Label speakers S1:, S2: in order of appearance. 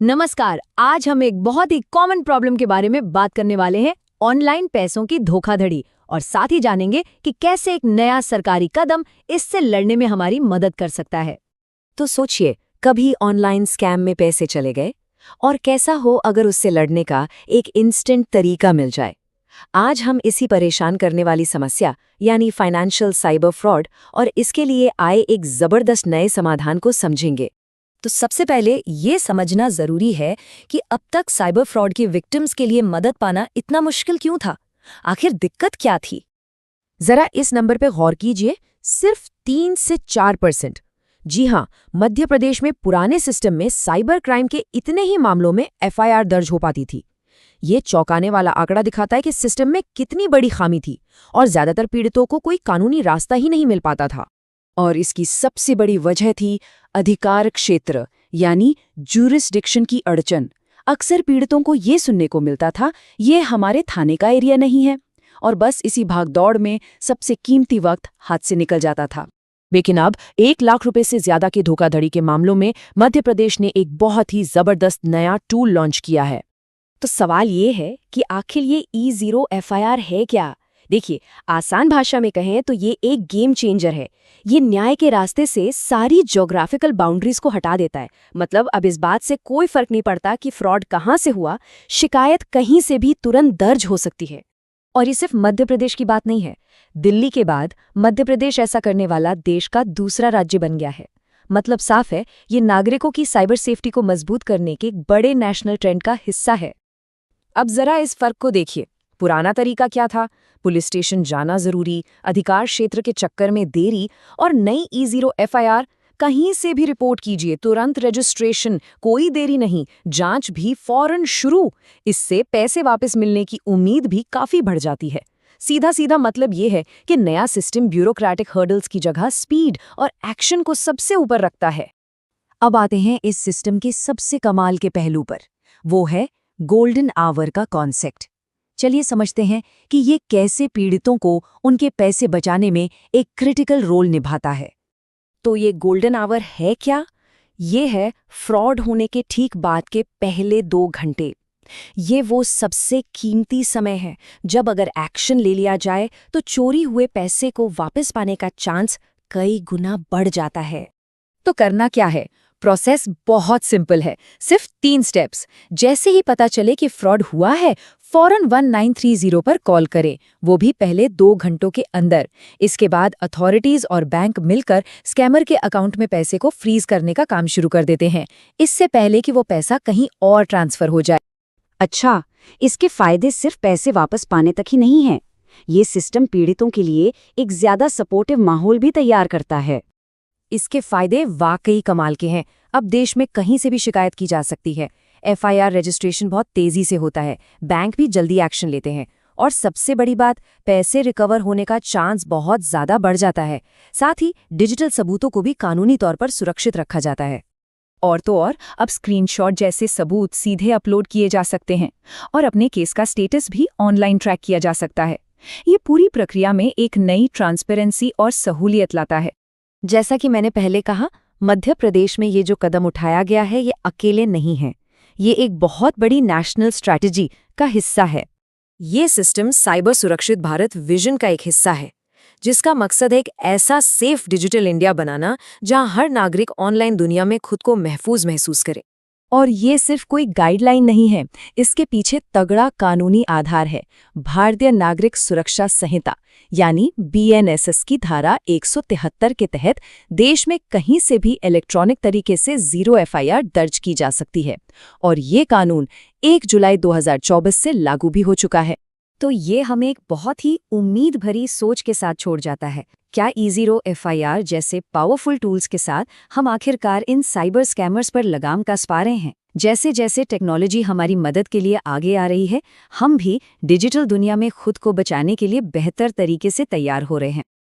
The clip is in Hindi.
S1: नमस्कार। आज हम एक बहुत ही कॉमन प्रॉब्लम के बारे में बात करने वाले हैं, ऑनलाइन पैसों की धोखाधड़ी, और साथ ही जानेंगे कि कैसे एक नया सरकारी कदम इससे लड़ने में हमारी मदद कर सकता है।
S2: तो सोचिए, कभी ऑनलाइन स्कैम में पैसे चले गए? और कैसा हो अगर उससे लड़ने का एक इंस्टेंट तरीका मिल जाए। आज हम इसी परेशान करने वाली समस्या यानी फाइनेंशियल साइबर फ्रॉड और इसके लिए आए एक जबरदस्त नए समाधान को समझेंगे।
S1: तो सबसे पहले ये समझना जरूरी है कि अब तक साइबर फ्रॉड की विक्टिम्स के लिए मदद पाना इतना मुश्किल क्यों था? आखिर दिक्कत क्या थी?
S2: जरा इस नंबर पे गौर कीजिए, सिर्फ 3 से 4%। जी हाँ, मध्य प्रदेश में पुराने सिस्टम में साइबर क्राइम के इतने ही मामलों में एफआईआर दर्ज हो पाती थी। ये चौंकाने वाला आंकड़ा दिखाता है कि सिस्टम में कितनी बड़ी खामी थी और ज्यादातर पीड़ितों को कोई कानूनी रास्ता ही नहीं मिल पाता था। और इसकी सबसे बड़ी वजह थी अधिकार क्षेत्र यानी ज्यूरिसडिक्शन की अड़चन। अक्सर पीड़ितों को ये सुनने को मिलता था, ये हमारे थाने का एरिया नहीं है, और बस इसी भागदौड़ में सबसे कीमती वक्त हाथ से निकल जाता था। लेकिन अब 1 लाख रुपए से ज्यादा के धोखाधड़ी के मामलों में मध्य प्रदेश ने एक बहुत ही जबरदस्त नया टूल लॉन्च किया है।
S1: तो सवाल ये है कि आखिर ये E0 FIR है क्या? देखिए, आसान भाषा में कहें तो ये एक गेम चेंजर है। ये न्याय के रास्ते से सारी ज्योग्राफिकल बाउंड्रीज को हटा देता है। मतलब अब इस बात से कोई फर्क नहीं पड़ता कि फ्रॉड कहाँ से हुआ, शिकायत कहीं से भी तुरंत दर्ज हो सकती है। और ये सिर्फ मध्य प्रदेश की बात नहीं है। दिल्ली के बाद मध्य प्रदेश ऐसा करने वाला देश का दूसरा राज्य बन गया है। मतलब साफ है, ये नागरिकों की साइबर सेफ्टी को मजबूत करने के एक बड़े नेशनल ट्रेंड का हिस्सा है। अब जरा इस फर्क को देखिए। पुराना तरीका क्या था? पुलिस स्टेशन जाना जरूरी, अधिकार क्षेत्र के चक्कर में देरी, और नई E0 FIR कहीं से भी रिपोर्ट कीजिए, तुरंत रजिस्ट्रेशन, कोई देरी नहीं, जांच भी फौरन शुरू। इससे पैसे वापस मिलने की उम्मीद भी काफी बढ़ जाती है। सीधा सीधा मतलब ये है कि नया सिस्टम ब्यूरोक्रेटिक हर्डल्स की जगह स्पीड और एक्शन को सबसे ऊपर रखता है।
S2: अब आते हैं इस सिस्टम के सबसे कमाल के पहलू पर, वो है गोल्डन आवर का कॉन्सेप्ट। चलिए समझते हैं कि ये कैसे पीड़ितों को उनके पैसे बचाने में एक क्रिटिकल रोल निभाता है।
S1: तो ये गोल्डन आवर है क्या? ये है फ्रॉड होने के ठीक बाद के पहले 2 घंटे। ये वो सबसे कीमती समय है जब अगर एक्शन ले लिया जाए तो चोरी हुए पैसे को वापस पाने का चांस कई गुना बढ़ जाता है। तो करना क्या है? प्रोसेस बहुत सिंपल है, सिर्फ 3 स्टेप्स। जैसे ही पता चले कि फ्रॉड हुआ है, फौरन 1930 पर कॉल करें, वो भी पहले 2 घंटों के अंदर। इसके बाद अथॉरिटीज और बैंक मिलकर स्कैमर के अकाउंट में पैसे को फ्रीज करने का काम शुरू कर देते हैं, इससे पहले कि वो पैसा कहीं और ट्रांसफर हो जाए।
S2: अच्छा, इसके फायदे सिर्फ पैसे वापस पाने तक ही नहीं हैं। ये सिस्टम पीड़ितों के लिए एक ज्यादा सपोर्टिव माहौल भी तैयार करता है।
S1: इसके फायदे वाकई कमाल के हैं। अब देश में कहीं से भी शिकायत की जा सकती है। FIR रजिस्ट्रेशन बहुत तेजी से होता है, बैंक भी जल्दी एक्शन लेते हैं, और सबसे बड़ी बात, पैसे रिकवर होने का चांस बहुत ज्यादा बढ़ जाता है। साथ ही डिजिटल सबूतों को भी कानूनी तौर पर सुरक्षित रखा जाता है। और तो और, अब स्क्रीनशॉट जैसे सबूत सीधे अपलोड किए जा सकते हैं और अपने केस का स्टेटस भी ऑनलाइन ट्रैक किया जा सकता है। ये पूरी प्रक्रिया में एक नई ट्रांसपेरेंसी और सहूलियत लाता है। जैसा कि मैंने पहले कहा, मध्य प्रदेश में ये जो कदम उठाया गया है, ये अकेले नहीं है। ये एक बहुत बड़ी नेशनल स्ट्रैटेजी का हिस्सा है। ये सिस्टम साइबर सुरक्षित भारत विजन का एक हिस्सा है, जिसका मकसद है एक ऐसा सेफ डिजिटल इंडिया बनाना जहां हर नागरिक ऑनलाइन दुनिया में खुद को महफूज महसूस करे। और ये सिर्फ कोई गाइडलाइन नहीं है, इसके पीछे तगड़ा कानूनी आधार है। भारतीय नागरिक सुरक्षा संहिता यानी BNSS की धारा 173 के तहत देश में कहीं से भी इलेक्ट्रॉनिक तरीके से 0 FIR दर्ज की जा सकती है, और ये कानून 1 जुलाई 2024 से लागू भी हो चुका है। तो ये हमें एक बहुत ही उम्मीद भरी सोच के साथ छोड़ जाता है। क्या E0 FIR जैसे पावरफुल टूल्स के साथ हम आखिरकार इन साइबर स्कैमर्स पर लगाम कस पा रहे हैं? जैसे जैसे टेक्नोलॉजी हमारी मदद के लिए आगे आ रही है, हम भी डिजिटल दुनिया में खुद को बचाने के लिए बेहतर तरीके से तैयार हो रहे हैं।